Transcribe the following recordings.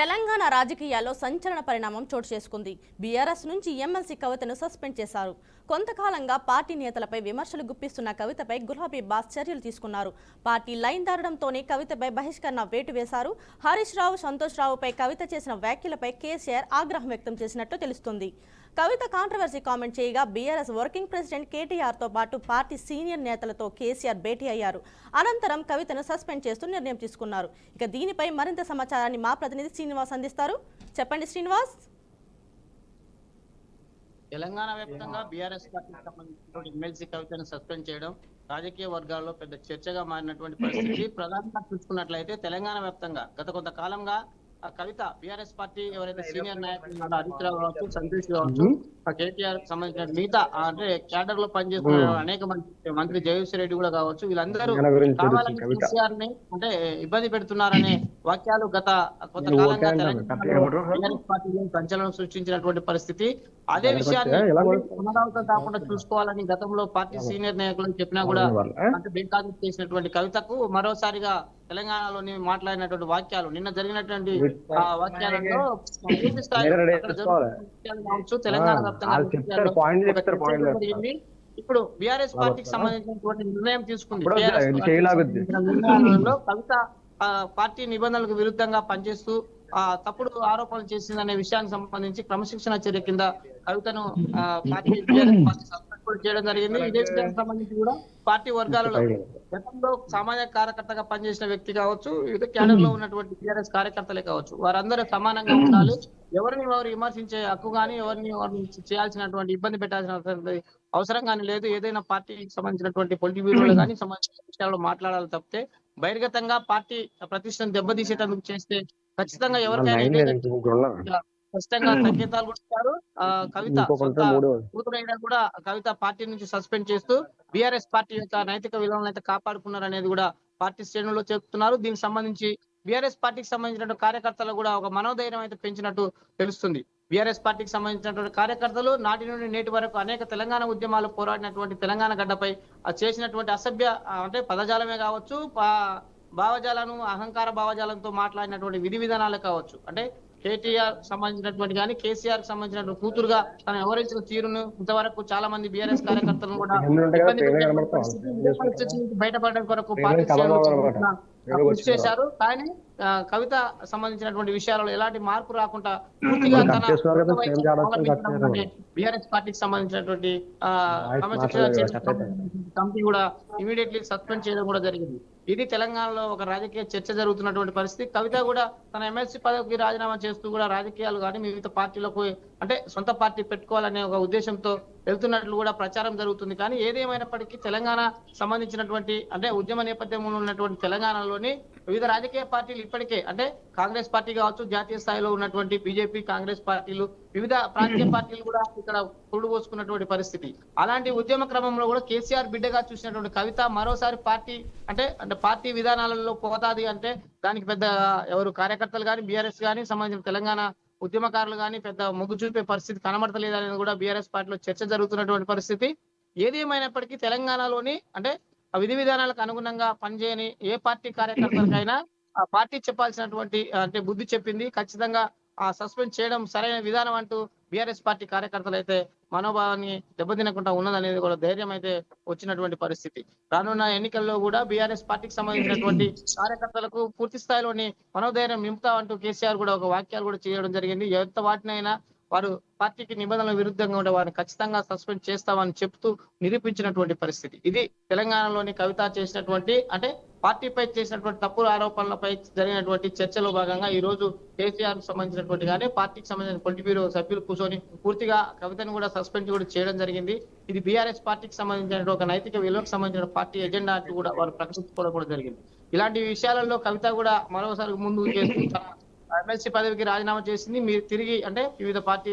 తెలంగాణ రాజకీయాల్లో సంచలన పరిణామం చోటు చేసుకుంది. బీఆర్ఎస్ నుంచి ఎమ్మెల్సీ కవితను సస్పెండ్ చేశారు. కొంతకాలంగా పార్టీ నేతలపై విమర్శలు గుప్పిస్తున్న కవితపై గులాబీ బాస్ చర్యలు తీసుకున్నారు. పార్టీ లైన్ దాటడంతోనే కవితపై బహిష్కరణ వేటు వేశారు. హరీష్ రావు, సంతోష్ రావుపై కవిత చేసిన వ్యాఖ్యలపై కేసీఆర్ ఆగ్రహం వ్యక్తం చేసినట్టు తెలుస్తుంది. కవిత కాంట్రవర్సీ కామెంట్ చేయగా బీఆర్ఎస్ వర్కింగ్ ప్రెసిడెంట్ కేటీఆర్తో పాటు పార్టీ సీనియర్ నేతలతో కేసీఆర్ భేటీ అయ్యారు. అనంతరం కవితను సస్పెండ్ చేస్తూ నిర్ణయం తీసుకున్నారు. ఇక దీనిపై మరింత సమాచారాన్ని మా ప్రతినిధి శ్రీనివాస్ అందిస్తారు. చెప్పండి శ్రీనివాస్. తెలంగాణ వ్యాప్తంగా బీఆర్ఎస్ పార్టీకి సంబంధించిన ఎమ్మెల్సీ కవితను సస్పెండ్ చేయడం రాజకీయ వర్గాల్లో పెద్ద చర్చగా మారినటువంటి పరిస్థితి. ప్రధానంగా చూసుకున్నట్లయితే తెలంగాణ వ్యాప్తంగా గత కొంతకాలంగా కవిత బీఆర్ఎస్ పార్టీ ఎవరైతే సీనియర్ నాయకులు హరీష్ రావు కావచ్చు, సంతోష్ కావచ్చు, కేటీఆర్ సంబంధించిన మిగతా అంటే క్యాడర్ లో పనిచేస్తున్న అనేక మంత్రి జగదీష్ రెడ్డి కూడా కావచ్చు, వీళ్ళందరూ కావాలని కేసీఆర్ ని అంటే ఇబ్బంది పెడుతున్నారనే వాక్యాలు గత కొంతకాలంగా బీఆర్ఎస్ పార్టీలో సంచలనం సృష్టించినటువంటి పరిస్థితి. అదే విషయాన్ని పునరావృతం కాకుండా చూసుకోవాలని గతంలో పార్టీ సీనియర్ నాయకులు చెప్పినా కూడా అంటే బేఖాతరు చేసినటువంటి కవితకు మరోసారిగా తెలంగాణలోని మాట్లాడినటువంటి వాక్యాలు నిన్న జరిగినటువంటి వాక్యాలలో పూర్తి స్థాయి కావచ్చు తెలంగాణ వ్యాప్తంగా ఇప్పుడు బీఆర్ఎస్ పార్టీకి సంబంధించినటువంటి నిర్ణయం తీసుకుంది. కవిత పార్టీ నిబంధనలకు విరుద్ధంగా పనిచేస్తూ తప్పుడు ఆరోపణలు చేసిందనే విషయానికి సంబంధించి క్రమశిక్షణ చర్య కింద కవితను పార్టీ సస్పెండ్ చేయడం జరిగింది. ఇదే విషయానికి సంబంధించి కూడా పార్టీ వర్గాలలో గతంలో సామాజిక కార్యకర్తగా పనిచేసిన వ్యక్తి కావచ్చు, వివిధ క్యాడర్ లో ఉన్నటువంటి టీఆర్ఎస్ కార్యకర్తలే కావచ్చు, వారందరూ సమానంగా ఉండాలి. ఎవరిని వారు విమర్శించే హక్కు కానీ ఎవరిని చేయాల్సినటువంటి ఇబ్బంది పెట్టాల్సిన అవసరం కానీ లేదు. ఏదైనా పార్టీకి సంబంధించినటువంటి పొలిటిక్ బ్యూరోలు కానీ సంబంధించిన విషయాల్లో మాట్లాడాలి తప్పితే బహిర్గతంగా పార్టీ ప్రతిష్టను దెబ్బతీసేటందుకు చేస్తే ఖచ్చితంగా ఎవరికైనా స్పష్టంగా సంకేతాలు కూడా ఇచ్చారు. కవిత కూతురైనా కూడా కవిత పార్టీ నుంచి సస్పెండ్ చేస్తూ బీఆర్ఎస్ పార్టీ యొక్క నైతిక విలువలను అయితే కాపాడుకున్నారనేది కూడా పార్టీ శ్రేణుల్లో చెప్తున్నారు. దీనికి సంబంధించి బీఆర్ఎస్ పార్టీకి సంబంధించిన కార్యకర్తలు కూడా ఒక మనోధైర్యం అయితే పెంచినట్టు తెలుస్తుంది. బీఆర్ఎస్ పార్టీకి సంబంధించినటువంటి కార్యకర్తలు నాటి నుండి నేటి వరకు అనేక తెలంగాణ ఉద్యమాలు పోరాడినటువంటి తెలంగాణ గడ్డపై చేసినటువంటి అసభ్య అంటే పదజాలమే కావచ్చు, భావజాలను అహంకార భావజాలంతో మాట్లాడినటువంటి విధి విధానాలు కావచ్చు, అంటే కేటీఆర్ సంబంధించినటువంటి కానీ కేసీఆర్ సంబంధించినటువంటి కూతురుగా తను వ్యవహరించిన తీరును ఇంతవరకు చాలా మంది బీఆర్ఎస్ కార్యకర్తలను కూడా బయటపడడం కొరకు పార్టీ కృషి చేశారు. కానీ కవిత సంబంధించినటువంటి విషయాలలో ఎలాంటి మార్పు రాకుండా పూర్తిగా బీఆర్ఎస్ పార్టీకి సంబంధించినటువంటి కమిటీ కూడా ఇమీడియట్లీ సస్పెండ్ చేయడం కూడా జరిగింది. ఇది తెలంగాణలో ఒక రాజకీయ చర్చ జరుగుతున్నటువంటి పరిస్థితి. కవిత కూడా తన ఎమ్మెల్సీ పదవికి రాజీనామా చేస్తూ కూడా రాజకీయాలు కానీ మిగతా పార్టీలకు అంటే సొంత పార్టీ పెట్టుకోవాలనే ఒక ఉద్దేశంతో వెళ్తున్నట్లు కూడా ప్రచారం జరుగుతుంది. కానీ ఏదేమైనప్పటికీ తెలంగాణ సంబంధించినటువంటి అంటే ఉద్యమ నేపథ్యంలో ఉన్నటువంటి తెలంగాణలోని వివిధ రాజకీయ పార్టీలు ఇప్పటికే అంటే కాంగ్రెస్ పార్టీ కావచ్చు, జాతీయ స్థాయిలో ఉన్నటువంటి బీజేపీ, కాంగ్రెస్ పార్టీలు, వివిధ ప్రాంతీయ పార్టీలు కూడా ఇక్కడ పురుడు పోసుకున్నటువంటి పరిస్థితి. అలాంటి ఉద్యమ క్రమంలో కూడా కేసీఆర్ బిడ్డగా చూసినటువంటి కవిత మరోసారి పార్టీ అంటే పార్టీ విధానాలలో పోతాది అంటే దానికి పెద్ద ఎవరు కార్యకర్తలు కానీ బీఆర్ఎస్ కానీ సంబంధించిన తెలంగాణ ఉద్యమకారులు కానీ పెద్ద మొగ్గు చూపే పరిస్థితి కనబడతలేదు అనేది కూడా బీఆర్ఎస్ పార్టీలో చర్చ జరుగుతున్నటువంటి పరిస్థితి. ఏది ఏమైనప్పటికీ తెలంగాణలోని అంటే ఆ విధి విధానాలకు అనుగుణంగా పనిచేయని ఏ పార్టీ కార్యకర్తలకైనా ఆ పార్టీ చెప్పాల్సినటువంటి అంటే బుద్ధి చెప్పింది. ఖచ్చితంగా ఆ సస్పెండ్ చేయడం సరైన విధానం అంటూ బీఆర్ఎస్ పార్టీ కార్యకర్తలు అయితే మనోభావాన్ని దెబ్బతినకుండా ఉన్నదనేది కూడా ధైర్యం అయితే వచ్చినటువంటి పరిస్థితి. రానున్న ఎన్నికల్లో కూడా బీఆర్ఎస్ పార్టీకి సంబంధించినటువంటి కార్యకర్తలకు పూర్తి స్థాయిలోని మనోధైర్యం నింపుతామంటూ కేసీఆర్ కూడా ఒక వాక్యాలు కూడా చేయడం జరిగింది. ఎంత వాటినైనా వారు పార్టీకి నిబంధనల విరుద్ధంగా ఉండే వారిని ఖచ్చితంగా సస్పెండ్ చేస్తామని చెప్తూ నిరూపించినటువంటి పరిస్థితి. ఇది తెలంగాణలోని కవిత చేసినటువంటి అంటే పార్టీపై చేసినటువంటి తప్పుడు ఆరోపణలపై జరిగినటువంటి చర్చలో భాగంగా ఈ రోజు కేసీఆర్ సంబంధించినటువంటి కానీ పార్టీకి సంబంధించిన పొలిటిక్ బ్యూరో సభ్యులు కూర్చొని పూర్తిగా కవితను కూడా సస్పెండ్ కూడా చేయడం జరిగింది. ఇది బీఆర్ఎస్ పార్టీకి సంబంధించిన ఒక నైతిక విలువకు సంబంధించిన పార్టీ ఎజెండా అంటూ కూడా వారు ప్రకటించుకోవడం కూడా జరిగింది. ఇలాంటి విషయాలలో కవిత కూడా మరోసారి ముందుకు చేస్తూ ఎమ్మెల్సీ పదవికి రాజీనామా చేసింది. మీరు తిరిగి అంటే వివిధ పార్టీ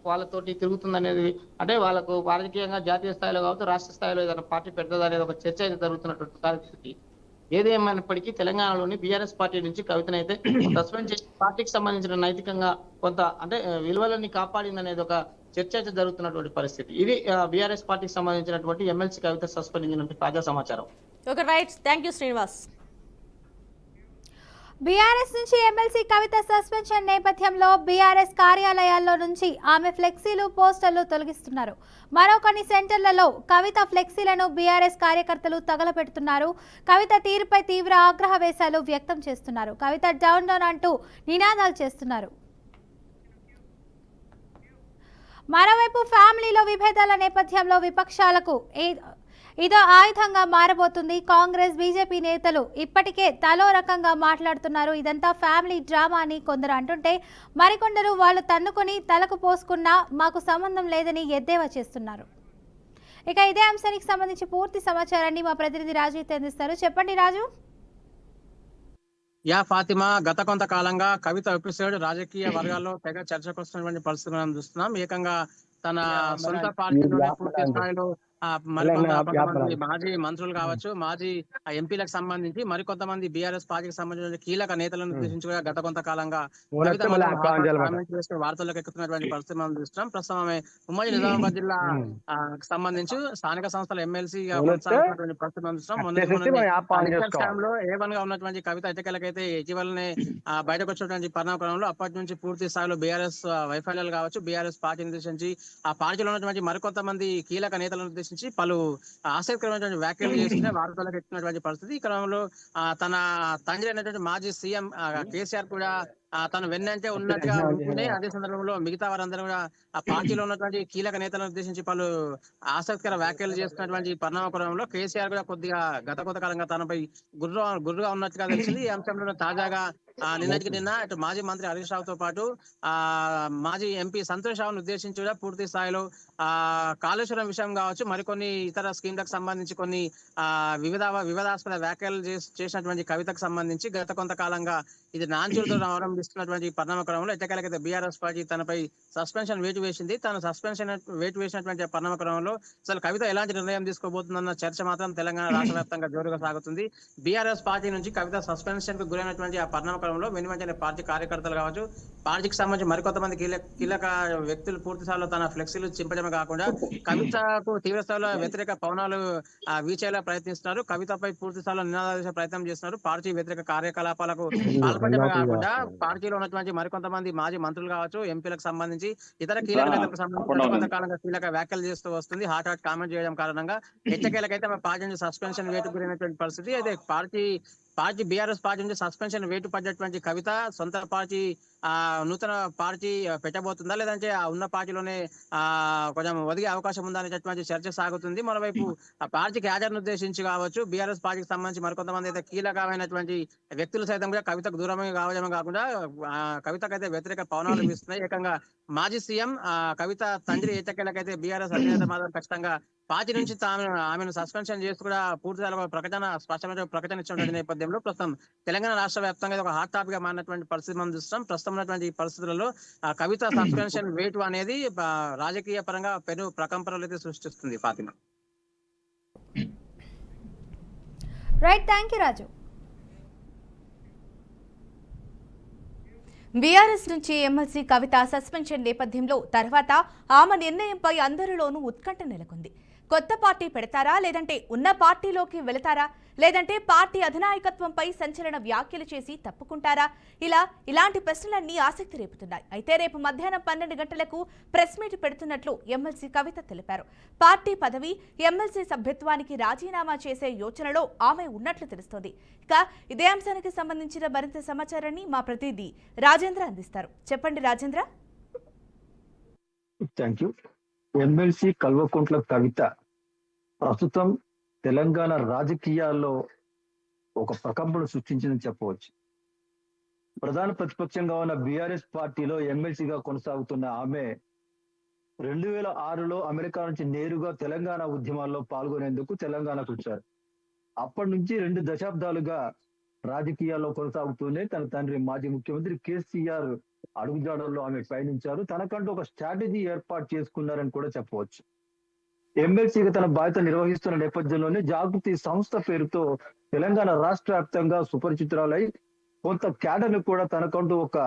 వాళ్ళతోటి తిరుగుతుంది అనేది అంటే వాళ్ళకు రాజకీయంగా జాతీయ స్థాయిలో కావచ్చు, రాష్ట్ర స్థాయిలో ఏదైనా పార్టీ పెద్దది అనేది ఒక చర్చ అయితే జరుగుతున్నటువంటి పరిస్థితి. ఏదేమైనప్పటికీ తెలంగాణలోని బీఆర్ఎస్ పార్టీ నుంచి కవితనైతే సస్పెండ్ చేసి పార్టీకి సంబంధించిన నైతికంగా కొంత అంటే విలువలని కాపాడింది అనేది ఒక చర్చ అయితే జరుగుతున్నటువంటి పరిస్థితి. ఇది బీఆర్ఎస్ పార్టీకి సంబంధించినటువంటి ఎమ్మెల్సీ కవిత సస్పెండ్ అయినటువంటి తాజా సమాచారం. Okay right, thank you Srinivas. BRS నుంచి ఎమ్మెల్సీ కవిత సస్పెన్షన్ నేపథ్యంలో బీఆర్ఎస్ కార్యాలయాల్లో నుంచి ఆమె ఫ్లెక్సీలు పోస్టర్లు తొలగిస్తున్నారు. మరో కొన్ని సెంటర్లలో కవిత ఫ్లెక్సీలను బీఆర్ఎస్ కార్యకర్తలు తగలపెడుతున్నారు. కవిత తీరుపై తీవ్ర ఆగ్రహవేశాలు వ్యక్తం చేస్తున్నారు. కవిత డౌన్ డౌన్ అంటూ నినాదాలు చేస్తున్నారు. మరోవైపు ఫ్యామిలీలో విభేదాల నేపథ్యంలో విపక్షాలకు ఇదో ఆయుధంగా మారబోతుంది. కాంగ్రెస్ బీజేపీ నేతలు ఇప్పటికే తలో రకంగా మాట్లాడుతున్నారు. ఇదంతా ఫ్యామిలీ డ్రామా అని కొందరు అంటుంటే మరికొందరు వాళ్ళు తన్నుకొని తలకు పోసుకున్నా మాకు సంబంధం లేదని ఎద్దేవా చేస్తున్నారు. ఇక ఇదే అంశానికి సంబంధించి పూర్తి సమాచారాన్ని మా ప్రతినిధి రాజు అందిస్తారు. చెప్పండి రాజు. ఫాతిమా, గత కొంతకాలంగా కవిత ఎపిసోడ్ రాజకీయ వర్గాల్లో తెగ చర్చకు వస్తున్నటువంటి పరిస్థితి మనం చూస్తున్నాం. ఏకంగా తన సొంత పార్టీలోనే పూర్తి స్థాయిలో మరికొంతమంది మాజీ మంత్రులు కావచ్చు, మాజీ ఎంపీలకు సంబంధించి మరికొంతమంది బీఆర్ఎస్ పార్టీకి సంబంధించిన కీలక నేతలను ఉద్దేశించి గత కొంతకాలంగా వార్తలకు ఎక్కుతున్నటువంటి పరిస్థితి మనం చూస్తున్నాం. ప్రస్తుతం ఆమె ఉమ్మడి నిజామాబాద్ జిల్లా సంబంధించి స్థానిక సంస్థల ఎమ్మెల్సీగా కొనసాగుతున్నటువంటి పరిస్థితి మనం చూస్తున్నాం. ఏవన్ గా ఉన్నటువంటి కవిత ఎన్నికలకైతే ఇటీవలనే బయటకు వచ్చినటువంటి పరిణామక్రమంలో అప్పటి నుంచి పూర్తి స్థాయిలో బీఆర్ఎస్ వైఫల్యాలు కావచ్చు, బీఆర్ఎస్ పార్టీని ఉద్దేశించి ఆ పార్టీలో ఉన్నటువంటి మరికొంతమంది కీలక నేతలను ఉద్దేశించి పలు ఆసక్తికరమైనటువంటి వ్యాఖ్యలు చేసిన వార్తలకు ఎక్కినటువంటి పరిస్థితి. ఈ క్రమంలో తన తండ్రి అయినటువంటి మాజీ సీఎం కేసీఆర్ కూడా తను వెన్నంటే ఉన్నట్టుగా ఉంటుండే. అదే సందర్భంలో మిగతా వారందరూ కూడా ఆ పార్టీలో ఉన్నటువంటి కీలక నేతలను ఉద్దేశించి పలు ఆసక్తికర వ్యాఖ్యలు చేస్తున్నటువంటి పరిణామక్రమంలో కేసీఆర్ కూడా కొద్దిగా గత కొంతకాలంగా తనపై గుర్రుగా ఉన్నట్టుగా తెలిసింది. ఈ అంశంలో తాజాగా నిన్నటికి నిన్న ఇటు మాజీ మంత్రి హరీష్ రావుతో పాటు మాజీ ఎంపీ సంతోష్ రావును ఉద్దేశించి కూడా పూర్తి స్థాయిలో కాళేశ్వరం విషయం కావచ్చు, మరికొన్ని ఇతర స్కీమ్లకు సంబంధించి కొన్ని వివాదాస్పద వ్యాఖ్యలు చేసినటువంటి కవితకు సంబంధించి గత కొంతకాలంగా ఇది నాంచులతో అవలంబిస్తున్నటువంటి పరిణామక్రమంలో ఎట్టకేలకైతే బీఆర్ఎస్ పార్టీ తనపై సస్పెన్షన్ వేటు వేసింది. తను సస్పెన్షన్ వేటు వేసినటువంటి పరిణామక్రమంలో అసలు కవిత ఎలాంటి నిర్ణయం తీసుకోబోతుందన్న చర్చ మాత్రం తెలంగాణ రాష్ట్ర వ్యాప్తంగా జోరుగా సాగుతుంది. బీఆర్ఎస్ పార్టీ నుంచి కవిత సస్పెన్షన్ కు గురైనటువంటి ఆ పరిణామక్రమంలో వెనువెంటనే పార్టీ కార్యకర్తలు కావచ్చు, పార్టీకి సంబంధించి మరికొంతమంది కీలక వ్యక్తులు పూర్తి స్థాయిలో తన ఫ్లెక్సీలు చింపడమే కాకుండా కవితకు తీవ్ర స్థాయిలో వ్యతిరేక పవనాలు వీచేలా ప్రయత్నిస్తున్నారు. కవితపై పూర్తి స్థాయిలో నినాదాలు చేసే ప్రయత్నం చేస్తున్నారు. పార్టీ వ్యతిరేక కార్యకలాపాలకు పాల్పడమే కాకుండా పార్టీలో ఉన్నటువంటి మరికొంతమంది మాజీ మంత్రులు కావచ్చు, ఎంపీలకు సంబంధించి ఇతర కీలక నేతలకు సంబంధించి కొంతకాలంగా కీలక వ్యాఖ్యలు చేస్తూ వస్తుంది. హాట్ కామెంట్ చేయడం కారణంగా ఎట్టకేలకైతే పార్టీ నుంచి సస్పెన్షన్ వేటు గురైనటువంటి పరిస్థితి. అయితే పార్టీ బీఆర్ఎస్ పార్టీ నుంచి సస్పెన్షన్ వేటు పడ్డటువంటి కవిత సొంత పార్టీ నూతన పార్టీ పెట్టబోతుందా, లేదంటే ఆ ఉన్న పార్టీలోనే కొంచెం ఒదిగే అవకాశం ఉందా అనేటటువంటి చర్చ సాగుతుంది. మరోవైపు ఆ పార్టీ క్యాడర్ను ఉద్దేశించి కావచ్చు, బీఆర్ఎస్ పార్టీకి సంబంధించి మరికొంతమంది అయితే కీలకమైనటువంటి వ్యక్తులు సైతం కూడా కవితకు దూరమే కావడమే కాకుండా కవితకైతే వ్యతిరేక పవనాలు వీస్తున్నాయి. ఏకంగా మాజీ సీఎం కవిత తండ్రి ఎట్టకేలకైతే బీఆర్ఎస్ అధినేత మాత్రం ఖచ్చితంగా పార్టీ నుంచి ఆమెను సస్పెన్షన్ చేస్తూ కూడా పూర్తి స్పష్టమైన ప్రకటన ఇచ్చినటువంటి నేపథ్యంలో ప్రస్తుతం తెలంగాణ రాష్ట్ర వ్యాప్తంగా ఒక హాట్ టాపిక్ గా మారినటువంటి పరిస్థితి మనం చూస్తున్నాం. ప్రస్తుతం ఉన్నటువంటి పరిస్థితులలో కవిత సస్పెన్షన్ వేటు అనేది రాజకీయ పరంగా పెను ప్రకంపనలు అయితే సృష్టిస్తుంది. Fatima. Right, thank you Raju. BRS నుంచి ఎమ్మెల్సీ కవిత సస్పెన్షన్ నేపథ్యంలో తర్వాత ఆమె నిర్ణయంపై అందరిలోనూ ఉత్కంఠ నెలకొంది. కొత్త పార్టీ పెడతారా, లేదంటే ఉన్న పార్టీలోకి వెళతారా, లేదంటే పార్టీ అధినాయకత్వంపై సంచలన వ్యాఖ్యలు చేసి తప్పుకుంటారా? ఇలాంటి ప్రశ్నలన్నీ ఆసక్తి రేపుతున్నాయి. అయితే రేపు మధ్యాహ్నం 12 గంటలకు ప్రెస్ మీట్ పెడుతున్నట్లు ఎమ్మెల్సీ కవిత తెలిపారు. పార్టీ పదవి, ఎమ్మెల్సీ సభ్యత్వానికి రాజీనామా చేసే యోచనలో ఆమె ఉన్నట్లు తెలుస్తోంది. ఇక ఇదే అంశానికి సంబంధించిన మరింత సమాచారాన్ని మా ప్రతినిధి రాజేంద్ర అందిస్తారు. చెప్పండి Rajendra. Thank you. MLC Kalvakuntla Kavitha ప్రస్తుతం తెలంగాణ రాజకీయాల్లో ఒక ప్రకంపన సృష్టించిందని చెప్పవచ్చు. ప్రధాన ప్రతిపక్షంగా ఉన్న బీఆర్ఎస్ పార్టీలో ఎమ్మెల్సీగా కొనసాగుతున్న ఆమె 2006లో అమెరికా నుంచి నేరుగా తెలంగాణ ఉద్యమాల్లో పాల్గొనేందుకు తెలంగాణకు వచ్చారు. అప్పటి నుంచి 2 దశాబ్దాలుగా రాజకీయాల్లో కొనసాగుతూనే తన తండ్రి మాజీ ముఖ్యమంత్రి కేసీఆర్ అడుగుజాడల్లో ఆమె పయనించారు. తనకంటూ ఒక స్ట్రాటజీ ఏర్పాటు చేసుకున్నారని కూడా చెప్పవచ్చు. ఎమ్మెల్సీగా తన బాధ్యత నిర్వహిస్తున్న నేపథ్యంలోనే జాగృతి సంస్థ పేరుతో తెలంగాణ రాష్ట్ర వ్యాప్తంగా సుపరిచితురాలై కొంత క్యాడర్ని కూడా తనకంటూ ఒక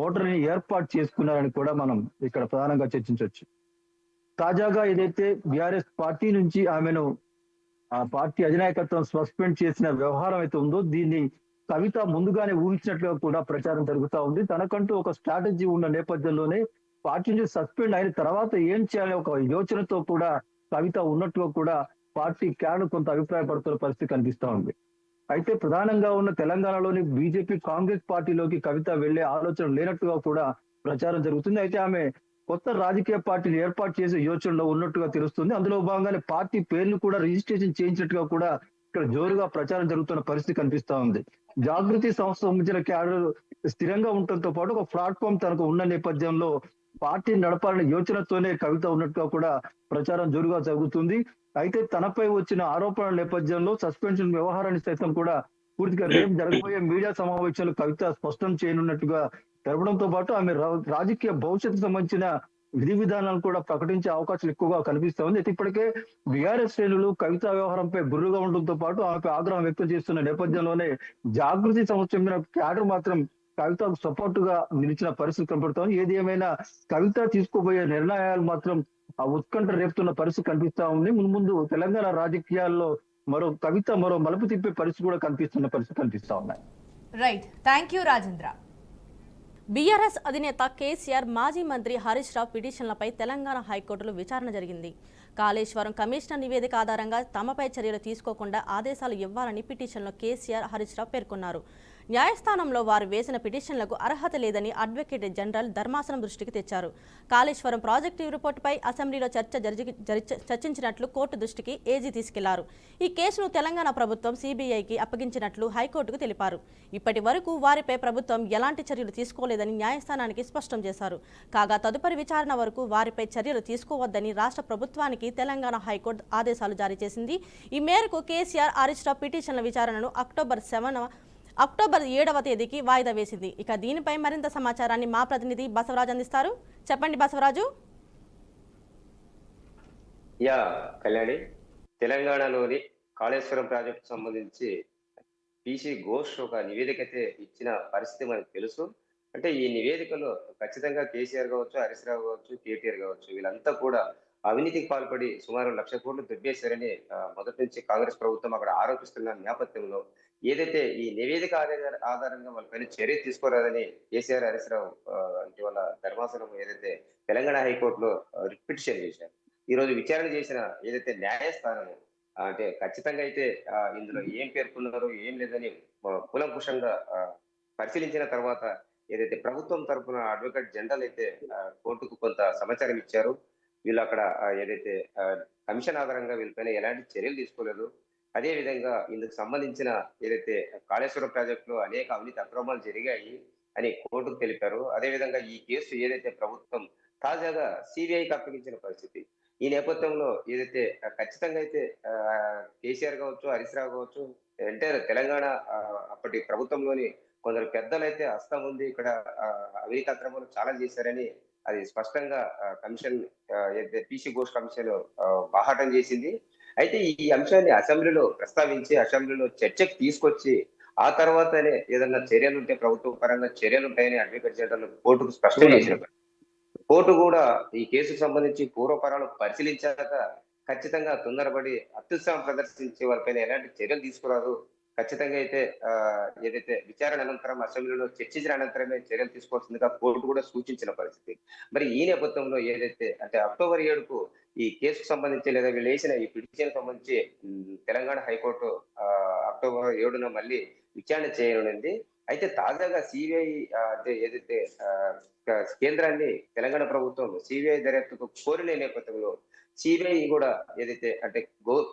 ఓటర్ని ఏర్పాటు చేసుకున్నారని కూడా మనం ఇక్కడ ప్రధానంగా చర్చించవచ్చు. తాజాగా ఏదైతే బీఆర్ఎస్ పార్టీ నుంచి ఆమెను ఆ పార్టీ అధినాయకత్వం సస్పెండ్ చేసిన వ్యవహారం అయితే ఉందో దీన్ని కవిత ముందుగానే ఊహించినట్లుగా కూడా ప్రచారం జరుగుతా ఉంది. తనకంటూ ఒక స్ట్రాటజీ ఉన్న నేపథ్యంలోనే పార్టీ నుంచి సస్పెండ్ అయిన తర్వాత ఏం చేయాలి ఒక యోచనతో కూడా కవిత ఉన్నట్టుగా కూడా పార్టీ క్యాడర్ కొంత అభిప్రాయపడుతున్న పరిస్థితి కనిపిస్తా ఉంది. అయితే ప్రధానంగా ఉన్న తెలంగాణలోని బీజేపీ కాంగ్రెస్ పార్టీలోకి కవిత వెళ్లే ఆలోచన లేనట్టుగా కూడా ప్రచారం జరుగుతుంది. అయితే ఆమె కొత్త రాజకీయ పార్టీని ఏర్పాటు చేసే యోచనలో ఉన్నట్టుగా తెలుస్తుంది. అందులో భాగంగానే పార్టీ పేర్లు కూడా రిజిస్ట్రేషన్ చేయించినట్టుగా కూడా ఇక్కడ జోరుగా ప్రచారం జరుగుతున్న పరిస్థితి కనిపిస్తా ఉంది. జాగృతి సంస్థ సంబంధించిన క్యాడర్ స్థిరంగా ఉండటంతో పాటు ఒక ప్లాట్ఫామ్ తనకు ఉన్న నేపథ్యంలో పార్టీ నడపాలనే యోచనతోనే కవిత ఉన్నట్టుగా కూడా ప్రచారం జోరుగా జరుగుతుంది. అయితే తనపై వచ్చిన ఆరోపణల నేపథ్యంలో సస్పెన్షన్ వ్యవహారాన్ని సైతం కూడా పూర్తిగా రేపు జరగబోయే మీడియా సమావేశాలు కవిత స్పష్టం చేయనున్నట్టుగా తెలపడంతో పాటు ఆమె రాజకీయ భవిష్యత్తు సంబంధించిన విధి విధానాలు కూడా ప్రకటించే అవకాశాలు ఎక్కువగా కనిపిస్తా ఉంది. అయితే ఇప్పటికే బీఆర్ఎస్ శ్రేణులు కవిత వ్యవహారంపై గుర్రుగా ఉండడంతో పాటు ఆమెపై ఆగ్రహం వ్యక్తం చేస్తున్న నేపథ్యంలోనే జాగృతి సంస్థ చెందిన క్యాడర్ మాత్రం కవితకు సపోర్ట్ గా నిలిచిన పరిస్థితి కనపడుతోంది. ఏది ఏమైనా కవిత తీసుకోబోయే నిర్ణయాలు మాత్రం ఆ ఉత్కంఠ రేపుతున్న పరిస్థితి కనిపిస్తా ఉంది. ముందు తెలంగాణ రాజకీయాల్లో మరో మలుపు తిప్పే పరిస్థితి కూడా కనిపిస్తా ఉన్నాయి. Right, thank you Rajendra. BRS అధినేత కేసీఆర్ మాజీ మంత్రి హరీష్ రావు పిటిషన్లపై తెలంగాణ హైకోర్టులో విచారణ జరిగింది. కాళేశ్వరం కమిషనర్ నివేదిక ఆధారంగా తమపై చర్యలు తీసుకోకుండా ఆదేశాలు ఇవ్వాలని పిటిషన్లో కేసీఆర్ హరీష్ రావు పేర్కొన్నారు. న్యాయస్థానంలో వారు వేసిన పిటిషన్లకు అర్హత లేదని అడ్వకేట్ జనరల్ ధర్మాసనం దృష్టికి తెచ్చారు. కాళేశ్వరం ప్రాజెక్టు రిపోర్టుపై అసెంబ్లీలో చర్చించినట్లు కోర్టు దృష్టికి ఏజీ తీసుకెళ్లారు. ఈ కేసును తెలంగాణ ప్రభుత్వం సీబీఐకి అప్పగించినట్లు హైకోర్టుకు తెలిపారు. ఇప్పటి వరకు వారిపై ప్రభుత్వం ఎలాంటి చర్యలు తీసుకోలేదని న్యాయస్థానానికి స్పష్టం చేశారు. కాగా తదుపరి విచారణ వరకు వారిపై చర్యలు తీసుకోవద్దని రాష్ట్ర ప్రభుత్వానికి తెలంగాణ హైకోర్టు ఆదేశాలు జారీ చేసింది. ఈ మేరకు కేసీఆర్ హరీష్ రావు పిటిషన్ల విచారణను అక్టోబర్ 7వ తేదీకి వాయిదా వేసింది. ఇక దీనిపై మరింత సమాచారాన్ని మా ప్రతినిధి బసవరాజు అందిస్తారు. చెప్పండి బసవరాజు. కళ్యాణి, తెలంగాణలోని కాళేశ్వరం ప్రాజెక్టు సంబంధించి పిసి ఘోష్ ఒక నివేదిక అయితే ఇచ్చిన పరిస్థితి మనకు తెలుసు. అంటే ఈ నివేదికలో ఖచ్చితంగా కేసీఆర్ కావచ్చు, హరీష్ రావు కావచ్చు, కేటీఆర్ కావచ్చు, వీళ్ళంతా కూడా అవినీతికి పాల్పడి సుమారు 1,00,000 కోట్లు దుబ్బేశారని మొదటి నుంచి కాంగ్రెస్ ప్రభుత్వం అక్కడ ఆరోపిస్తున్న నేపథ్యంలో ఏదైతే ఈ నివేదిక ఆధారంగా వాళ్ళపైన చర్య తీసుకోరాదని కేసీఆర్, హరీష్ రావు ఇటీవల ధర్మాసనం ఏదైతే తెలంగాణ హైకోర్టులో రిట్ పిటిషన్ చేశారు. ఈ రోజు విచారణ చేసిన ఏదైతే న్యాయస్థానం అంటే ఖచ్చితంగా అయితే ఇందులో ఏం పేర్కొన్నారో ఏం లేదని కూలంకుషంగా పరిశీలించిన తర్వాత ఏదైతే ప్రభుత్వం తరఫున అడ్వకేట్ జనరల్ అయితే కోర్టుకు కొంత సమాచారం ఇచ్చారు. వీళ్ళు అక్కడ ఏదైతే కమిషన్ ఆధారంగా వీళ్ళపైన ఎలాంటి చర్యలు తీసుకోలేదు. అదే విధంగా ఇందుకు సంబంధించిన ఏదైతే కాళేశ్వరం ప్రాజెక్టులో అనేక అవినీతి అక్రమాలు జరిగాయి అని కోర్టుకు తెలిపారు. అదేవిధంగా ఈ కేసు ఏదైతే ప్రభుత్వం తాజాగా సిబిఐకి అప్పగించిన పరిస్థితి, ఈ నేపథ్యంలో ఏదైతే ఖచ్చితంగా అయితే కేసీఆర్ కావచ్చు, హరీష్ రావు కావచ్చు, ఎంటైర్ తెలంగాణ అప్పటి ప్రభుత్వంలోని కొందరు పెద్దలైతే హస్తం ఉంది, ఇక్కడ అవినీతి అక్రమాలు చాలా చేశారని అది స్పష్టంగా కమిషన్ ఏదైతే పిసి ఘోష్ కమిషన్ బాహాటం చేసింది. అయితే ఈ అంశాన్ని అసెంబ్లీలో ప్రస్తావించి అసెంబ్లీలో చర్చకు తీసుకొచ్చి ఆ తర్వాతనే ఏదన్నా చర్యలు ఉంటే ప్రభుత్వ పరంగా చర్యలు ఉంటాయని అడ్వకేట్ జనరల్ కోర్టుకు స్పష్టం చేసిన కోర్టు కూడా ఈ కేసుకు సంబంధించి పూర్వపరాలు పరిశీలించాక ఖచ్చితంగా తొందరపడి అత్యుత్సాహం ప్రదర్శించే వారిపైన ఎలాంటి చర్యలు తీసుకురాదు, ఖచ్చితంగా అయితే ఏదైతే విచారణ అనంతరం అసెంబ్లీలో చర్చించిన అనంతరమే చర్యలు తీసుకోవాల్సిందిగా కోర్టు కూడా సూచించిన పరిస్థితి. మరి ఈ నేపథ్యంలో ఏదైతే అంటే అక్టోబర్ 7కు ఈ కేసుకు సంబంధించి లేదా వీళ్ళు వేసిన ఈ పిటిషన్ సంబంధించి తెలంగాణ హైకోర్టు అక్టోబర్ 7న మళ్ళీ విచారణ చేయనుంది. అయితే తాజాగా సిబిఐ అంటే ఏదైతే కేంద్రాన్ని తెలంగాణ ప్రభుత్వం సిబిఐ దర్యాప్తుకు కోరిన నేపథ్యంలో సిబిఐ కూడా ఏదైతే అంటే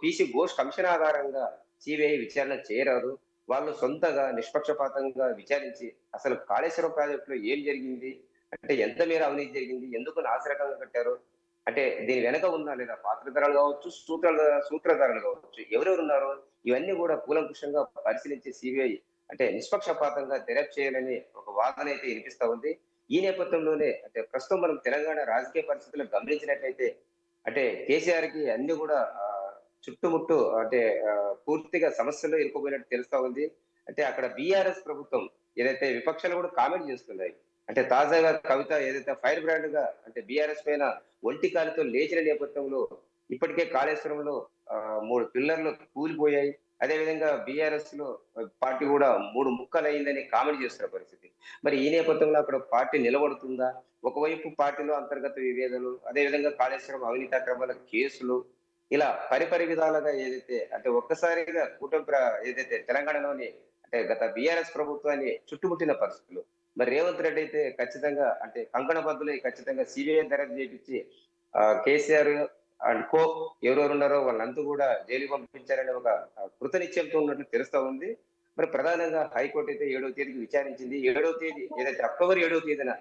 పిసి ఘోష్ కమిషన్ ఆధారంగా సిబిఐ విచారణ చేయరాదు, వాళ్ళు సొంతగా నిష్పక్షపాతంగా విచారించి అసలు కాళేశ్వరం ప్రాజెక్టులో ఏం జరిగింది, అంటే ఎంత మేర అవినీతి జరిగింది, ఎందుకు నాసిరకంగా కట్టారు, అంటే దీని వెనక ఉన్నా లేదా పాత్రధారులు కావచ్చు, సూత్రధారులు కావచ్చు, ఎవరెవరు ఉన్నారో ఇవన్నీ కూడా కూలంకుషంగా పరిశీలించి సిబిఐ అంటే నిష్పక్షపాతంగా దర్యాప్తు చేయాలని ఒక వాదన అయితే వినిపిస్తా ఉంది. ఈ నేపథ్యంలోనే అంటే ప్రస్తుతం మనం తెలంగాణ రాజకీయ పరిస్థితులను గమనించినట్లయితే అంటే కేసీఆర్ కి అన్ని కూడా చుట్టుముట్టు అంటే పూర్తిగా సమస్యల్లో ఇరుక్కుపోయినట్టు తెలుస్తా ఉంది. అంటే అక్కడ బీఆర్ఎస్ ప్రభుత్వం ఏదైతే విపక్షాలు కూడా కామెంట్ చేస్తున్నాయి. అంటే తాజాగా కవిత ఏదైతే ఫైర్ బ్రాండ్ గా అంటే బీఆర్ఎస్ పైన ఒంటి కాలితో లేచిన నేపథ్యంలో ఇప్పటికే కాళేశ్వరంలో 3 పిల్లర్లు కూలిపోయాయి. అదేవిధంగా బీఆర్ఎస్ లో పార్టీ కూడా 3 ముక్కలు అయిందని కామెంట్ చేస్తున్న పరిస్థితి. మరి ఈ నేపథ్యంలో అక్కడ పార్టీ నిలబడుతుందా? ఒకవైపు పార్టీలో అంతర్గత విభేదాలు, అదేవిధంగా కాళేశ్వరం అవినీతి అక్రమాల కేసులు, ఇలా పరిపరి విధాలుగా ఏదైతే అంటే ఒక్కసారిగా ఏదైతే తెలంగాణలోని అంటే గత బీఆర్ఎస్ ప్రభుత్వాన్ని చుట్టుముట్టిన పరిస్థితులు. మరి రేవంత్ రెడ్డి అయితే ఖచ్చితంగా అంటే కంకణ బద్దులై ఖచ్చితంగా సిబిఐ దర్యాప్తు చేపించి కేసీఆర్ అండ్ కో ఎవరెవరు ఉన్నారో వాళ్ళంతా కూడా జైలు పంపించారనే ఒక కృతనిశ్చయంతో ఉన్నట్లు తెలుస్తా ఉంది. మరి ప్రధానంగా హైకోర్టు అయితే 7వ తేదీకి విచారించింది. 7వ తేదీ ఏదైతే అక్టోబర్ 7వ తేదీన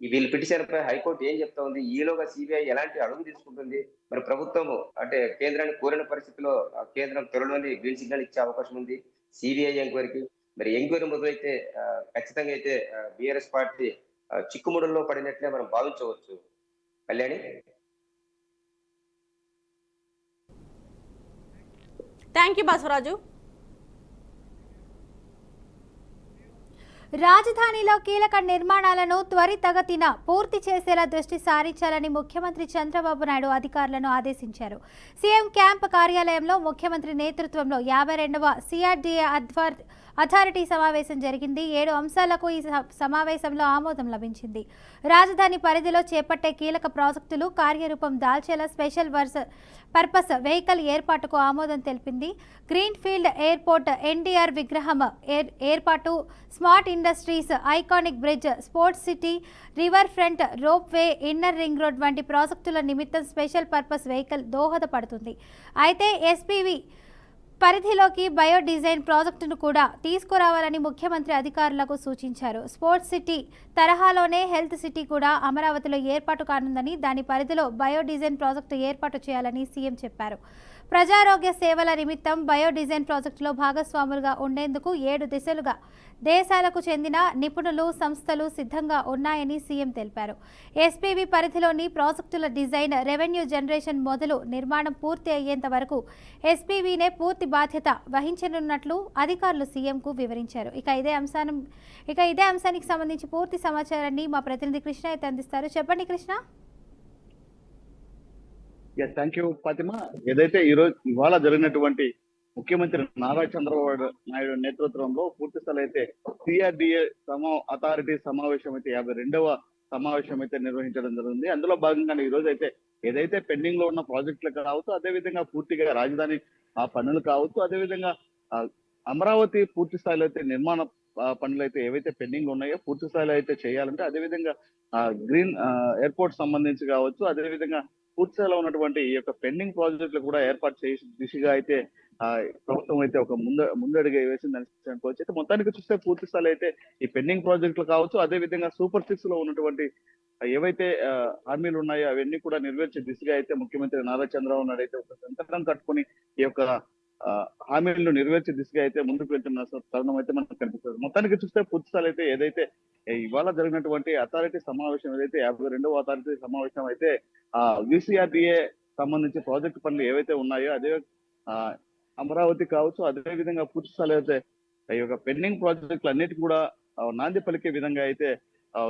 ఈ వీళ్ళు పిటిషన్ పై హైకోర్టు ఏం చెప్తా ఉంది, ఈలోగా సిబిఐ ఎలాంటి అడుగు తీసుకుంటుంది, మరి ప్రభుత్వం అంటే కేంద్రాన్ని కోరిన పరిస్థితిలో కేంద్రం త్వరలోనే గ్రీన్ సిగ్నల్ ఇచ్చే అవకాశం ఉంది సిబిఐ ఎంక్వైరీకి. మరి ఎంక్వైరీ మొదలైతే ఖచ్చితంగా అయితే బీఆర్ఎస్ పార్టీ చిక్కుముడుల్లో పడినట్లే మనం భావించవచ్చు. కళ్యాణి. Thank you Basavaraju. రాజధానిలో కీలక నిర్మాణాలను త్వరితగతిన పూర్తి చేసేలా దృష్టి సారించాలని ముఖ్యమంత్రి చంద్రబాబు నాయుడు అధికారులను ఆదేశించారు. సీఎం క్యాంప్ కార్యాలయంలో ముఖ్యమంత్రి నేతృత్వంలో 52వ సిఆర్డీఏ అథారిటీ సమావేశం జరిగింది. 7 అంశాలకు ఈ సమావేశంలో ఆమోదం లభించింది. రాజధాని పరిధిలో చేపట్టే కీలక ప్రాజెక్టులు కార్యరూపం దాల్చేలా స్పెషల్ పర్పస్ వెహికల్ ఏర్పాటుకు ఆమోదం తెలిపింది. గ్రీన్ ఫీల్డ్ ఎయిర్పోర్ట్, ఎన్టీఆర్ విగ్రహం ఏర్పాటు, smart industries, iconic bridge, sports city, river front, rope way, inner ring road వంటి ప్రాజెక్టుల నిమిత్తం స్పెషల్ పర్పస్ వెహికల్ దోహదపడుతుంది. అయితే ఎస్పీవి పరిధిలోకి బయో డిజైన్ ప్రాజెక్టును కూడా తీసుకురావాలని ముఖ్యమంత్రి అధికారులకు సూచించారు. స్పోర్ట్స్ సిటీ తరహాలోనే హెల్త్ సిటీ కూడా అమరావతిలో ఏర్పాటు కానుందని, దాని పరిధిలో బయో డిజైన్ ప్రాజెక్టు ఏర్పాటు చేయాలని సీఎం చెప్పారు. ప్రజారోగ్య సేవల నిమిత్తం బయో డిజైన్ ప్రాజెక్టులో భాగస్వాములుగా ఉండేందుకు 7 దిశలుగా దేశాలకు చెందిన నిపుణులు, సంస్థలు సిద్ధంగా ఉన్నాయని సీఎం తెలిపారు. ఎస్పీవి పరిధిలోని ప్రాజెక్టుల డిజైన్, రెవెన్యూ జనరేషన్ మొదలు నిర్మాణం పూర్తి అయ్యేంత వరకు ఎస్పీవీనే పూర్తి బాధ్యత వహించనున్నట్లు అధికారులు సీఎంకు వివరించారు. ఇక ఇదే అంశానికి సంబంధించి పూర్తి సమాచారాన్ని మా ప్రతినిధి కృష్ణ అయితే అందిస్తారు. చెప్పండి కృష్ణ. Thank you Fatima. ఏదైతే ఇవాళ జరిగినటువంటి ముఖ్యమంత్రి నారా చంద్రబాబు నాయుడు నేతృత్వంలో పూర్తి స్థాయి అయితే సిఆర్డీఏ అథారిటీ సమావేశం అయితే 52వ సమావేశం అయితే నిర్వహించడం జరిగింది. అందులో భాగంగానే ఈ రోజు అయితే ఏదైతే పెండింగ్ లో ఉన్న ప్రాజెక్టులు కావచ్చు, అదేవిధంగా పూర్తిగా రాజధాని పనులు కావచ్చు, అదేవిధంగా అమరావతి పూర్తి స్థాయిలో అయితే నిర్మాణ పనులు అయితే ఏవైతే పెండింగ్ ఉన్నాయో పూర్తి స్థాయిలో అయితే చేయాలంటే, అదేవిధంగా గ్రీన్ ఎయిర్పోర్ట్ సంబంధించి కావచ్చు, అదేవిధంగా పూర్తి స్థాయిలో ఉన్నటువంటి ఈ యొక్క పెండింగ్ ప్రాజెక్టులు కూడా ఏర్పాటు చేసే దిశగా అయితే ప్రభుత్వం అయితే ఒక ముందడుగు వేసింది అనుకోవచ్చు. అయితే మొత్తానికి చూస్తే పూర్తి స్థాయిలో అయితే ఈ పెండింగ్ ప్రాజెక్టులు కావచ్చు, అదే విధంగా సూపర్ 6 లో ఉన్నటువంటి ఏవైతే హామీలు ఉన్నాయో అవన్నీ కూడా నెరవేర్చే దిశగా అయితే ముఖ్యమంత్రి నారా చంద్రబాబు నాయుడు అయితే ఒక సంకల్పం కట్టుకుని ఈ యొక్క హామీలను నెరవేర్చే దిశగా అయితే ముందుకు వెళ్తున్న తరుణం అయితే మనకు కనిపిస్తుంది. మొత్తానికి చూస్తే పూర్తి స్థాయిలో అయితే ఏదైతే ఇవాళ జరిగినటువంటి అథారిటీ సమావేశం ఏదైతే 52వ అథారిటీ సమావేశం అయితే విసిఆర్డీఏ సంబంధించి ప్రాజెక్టు పనులు ఏవైతే ఉన్నాయో అదే అమరావతి కావచ్చు, అదే విధంగా పూర్తి స్థాయిలో అయితే ఈ యొక్క పెండింగ్ ప్రాజెక్టులు అన్నిటి కూడా నాంది పలికే విధంగా అయితే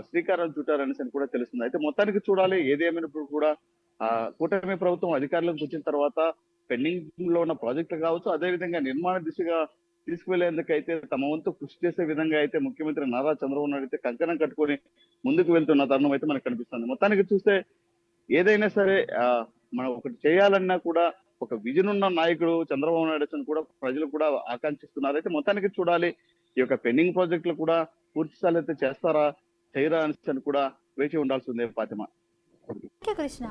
శ్రీకారం చుట్టారనేసి కూడా తెలుస్తుంది. అయితే మొత్తానికి చూడాలి, ఏది ఏమైనప్పుడు కూడా కూటమి ప్రభుత్వం అధికారంలోకి వచ్చిన తర్వాత పెండింగ్ లో ఉన్న ప్రాజెక్టులు కావచ్చు, అదే విధంగా నిర్మాణ దిశగా తీసుకువెళ్లేందుకైతే తమ వంతు కృషి చేసే విధంగా అయితే ముఖ్యమంత్రి నారా చంద్రబాబు నాయుడు అయితే కంకణం కట్టుకొని ముందుకు వెళ్తున్న తరుణం అయితే మనకు కనిపిస్తుంది. మొత్తానికి చూస్తే ఏదైనా సరే మనం ఒకటి చేయాలన్నా కూడా ఒక విజన్ ఉన్న నాయకుడు చంద్రబాబు నాయుడు కూడా ప్రజలు కూడా ఆకాంక్షిస్తున్నారు. అయితే మొత్తానికి చూడాలి, ఈ యొక్క పెండింగ్ ప్రాజెక్టులు కూడా పూర్తి స్థాయిలో అయితే చేస్తారా చేయరా అని కూడా వేచి ఉండాల్సిందే ఫాతిమా. కృష్ణ.